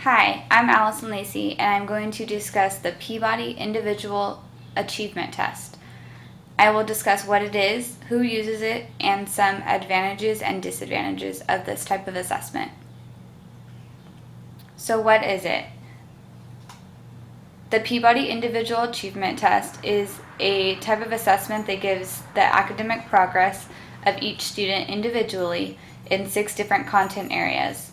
Hi, I'm Allison Lacey, and I'm going to discuss the Peabody Individual Achievement Test. I will discuss what it is, who uses it, and some advantages and disadvantages of this type of assessment. So what is it? The Peabody Individual Achievement Test is a type of assessment that gives the academic progress of each student individually in 6 different content areas.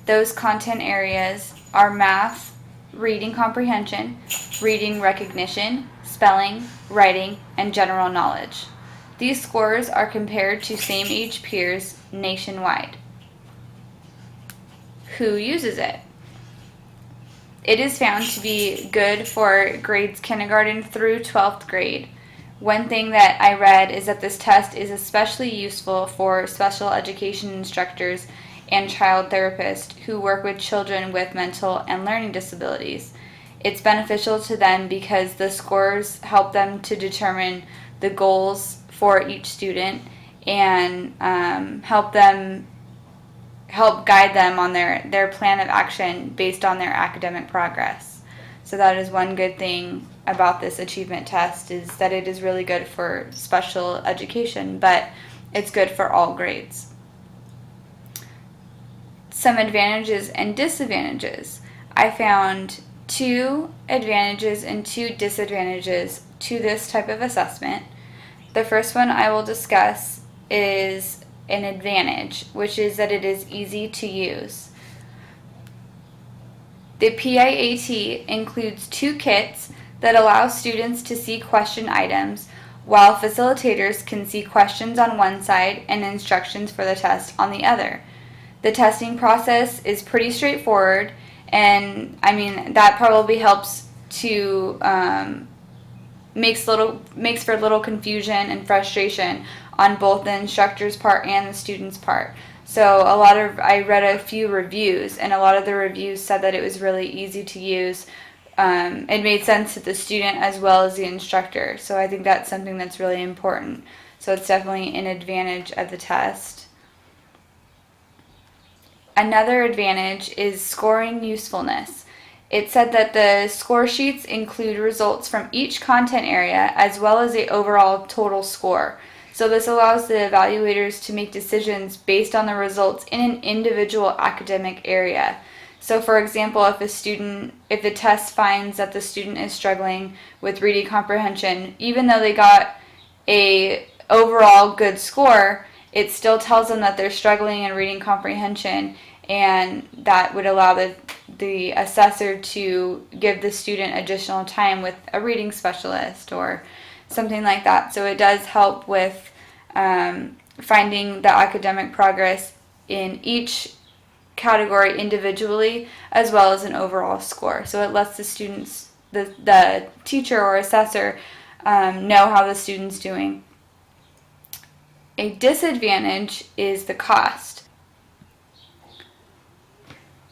Those content areas are math, reading comprehension, reading recognition, spelling, writing, and general knowledge. These scores are compared to same-age peers nationwide. Who uses it? It is found to be good for grades kindergarten through 12th grade. One thing that I read is that this test is especially useful for special education instructors and child therapists who work with children with mental and learning disabilities. It's beneficial to them because the scores help them to determine the goals for each student and help guide them on their plan of action based on their academic progress. So that is one good thing about this achievement test, is that it is really good for special education, but it's good for all grades. Some advantages and disadvantages. I found 2 advantages and 2 disadvantages to this type of assessment. The first one I will discuss is an advantage, which is that it is easy to use. The PIAT includes 2 kits that allow students to see question items, while facilitators can see questions on one side and instructions for the test on the other. The testing process is pretty straightforward, and that probably helps to makes for little confusion and frustration on both the instructor's part and the student's part. So I read a few reviews, and a lot of the reviews said that it was really easy to use. It made sense to the student as well as the instructor. So I think that's something that's really important. So it's definitely an advantage of the test. Another advantage is scoring usefulness. It said that the score sheets include results from each content area as well as the overall total score. So this allows the evaluators to make decisions based on the results in an individual academic area. So for example, if the test finds that the student is struggling with reading comprehension, even though they got a overall good score, it still tells them that they're struggling in reading comprehension, and that would allow the assessor to give the student additional time with a reading specialist or something like that. So it does help with finding the academic progress in each category individually as well as an overall score. So it lets the students, the teacher or assessor, know how the student's doing. A disadvantage is the cost.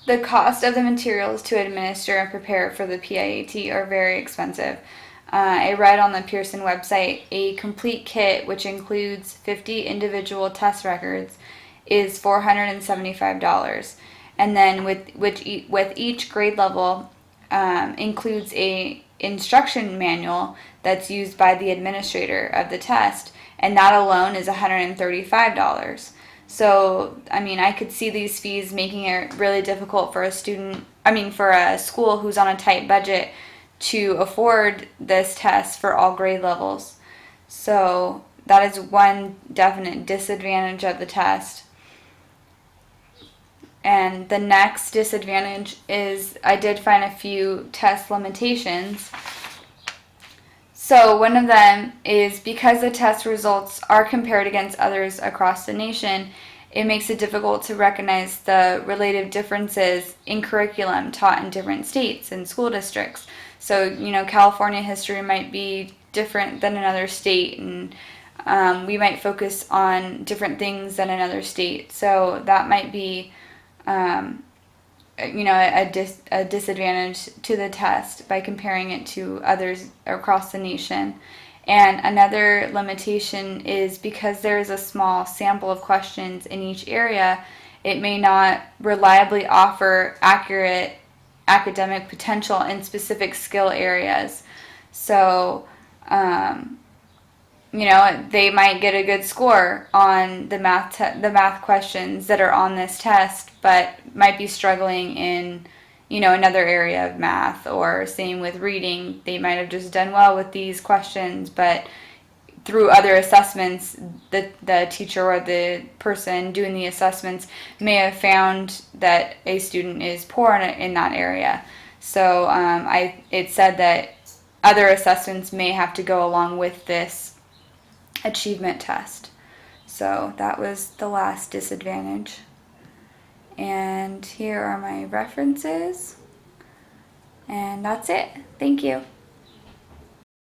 The cost of the materials to administer and prepare for the PIAT are very expensive. I read on the Pearson website a complete kit, which includes 50 individual test records, is $475. And then with each grade level includes a instruction manual that's used by the administrator of the test, and that alone is $135. So, I could see these fees making it really difficult for for a school who's on a tight budget to afford this test for all grade levels. So, that is one definite disadvantage of the test. And the next disadvantage is I did find a few test limitations. So one of them is because the test results are compared against others across the nation, it makes it difficult to recognize the relative differences in curriculum taught in different states and school districts. So, California history might be different than another state, and we might focus on different things than another state. So that might be a disadvantage to the test by comparing it to others across the nation. And another limitation is because there is a small sample of questions in each area, it may not reliably offer accurate academic potential in specific skill areas. So, they might get a good score on the math questions that are on this test, but might be struggling in, another area of math. Or same with reading, they might have just done well with these questions, but through other assessments, the teacher or the person doing the assessments may have found that a student is poor in that area. So it said that other assessments may have to go along with this achievement test. So that was the last disadvantage. And here are my references. And that's it. Thank you.